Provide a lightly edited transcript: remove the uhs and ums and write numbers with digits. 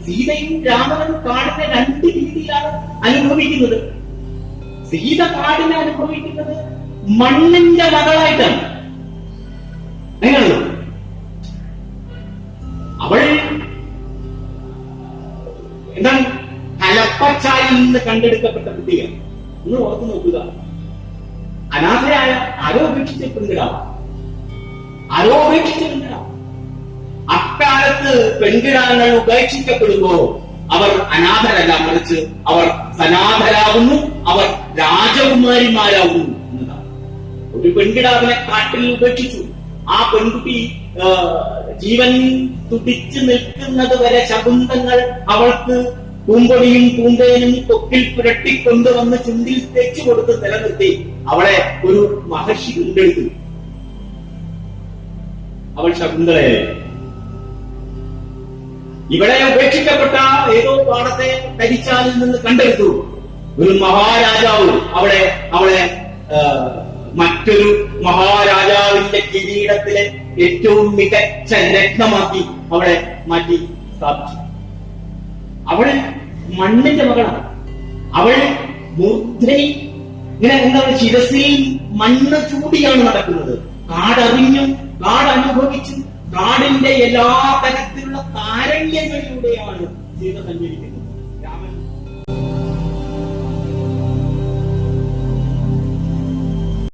സീതയും രാമനും കാടിനെ രണ്ട് രീതിയിലാണ് അനുഭവിക്കുന്നത്. സീത കാടിനെ അനുഭവിക്കുന്നത് മണ്ണിന്റെ മകളായിട്ടാണ്. അങ്ങനെയാണല്ലോ. അവൾ എന്താണ് കലപ്പച്ചായിൽ നിന്ന് കണ്ടെടുക്കപ്പെട്ട കുട്ടികൾ. ഒന്ന് ഓർത്തു നോക്കുക. അനാഥയായ ആരോപേക്ഷിച്ച പെൺകിടാവാം, ആരോപേക്ഷിച്ച പെൺകിടാവാം. അക്കാലത്ത് പെൺകിടാങ്ങൾ ഉപേക്ഷിക്കപ്പെടുമ്പോ അവർ അനാഥരല്ല, മറിച്ച് അവർ സനാഥരാകുന്നു, അവർ രാജകുമാരിമാരാകുന്നു എന്നതാണ്. ഒരു പെൺകിടാവിനെ കാട്ടിൽ ഉപേക്ഷിച്ചു. ആ പെൺകുട്ടി ജീവൻ തുടിച്ചു നിൽക്കുന്നത് വരെ ശകുന്തങ്ങൾ അവൾക്ക് പൂമ്പൊടിയും പൂന്തേനും കൊക്കിൽ പുരട്ടിക്കൊണ്ടുവന്ന് ചുണ്ടിൽ തെച്ചു കൊടുത്ത് നിലനിർത്തി അവളെ ഒരു മഹർഷി കണ്ടെടുത്തു. അവൾ ശകുന്തളയെ. ഇവിടെ ഉപേക്ഷിക്കപ്പെട്ട ഏതോ പാടത്തെ കരിച്ചാലിൽ നിന്ന് കണ്ടെടുത്തു. ഒരു മഹാരാജാവ് അവളെ മറ്റൊരു മഹാരാജാവിന്റെ കിരീടത്തിലെ ഏറ്റവും മികച്ച രത്നമാക്കി അവളെ മാറ്റി സ്ഥാപിച്ചു. അവള് മണ്ണിന്റെ മകളാണ്. അവൾ മൂർധനി. ഇങ്ങനെ എന്താണ്, ശിരസിൽ മണ്ണ് ചൂടിയാണ് നടക്കുന്നത്. കാടറിഞ്ഞും കാടനുഭവിച്ചും കാടിന്റെ എല്ലാ തരത്തിലുള്ള താരണ്യങ്ങളിലൂടെയാണ് സീത സഞ്ചരിക്കുന്നത്. രാമൻ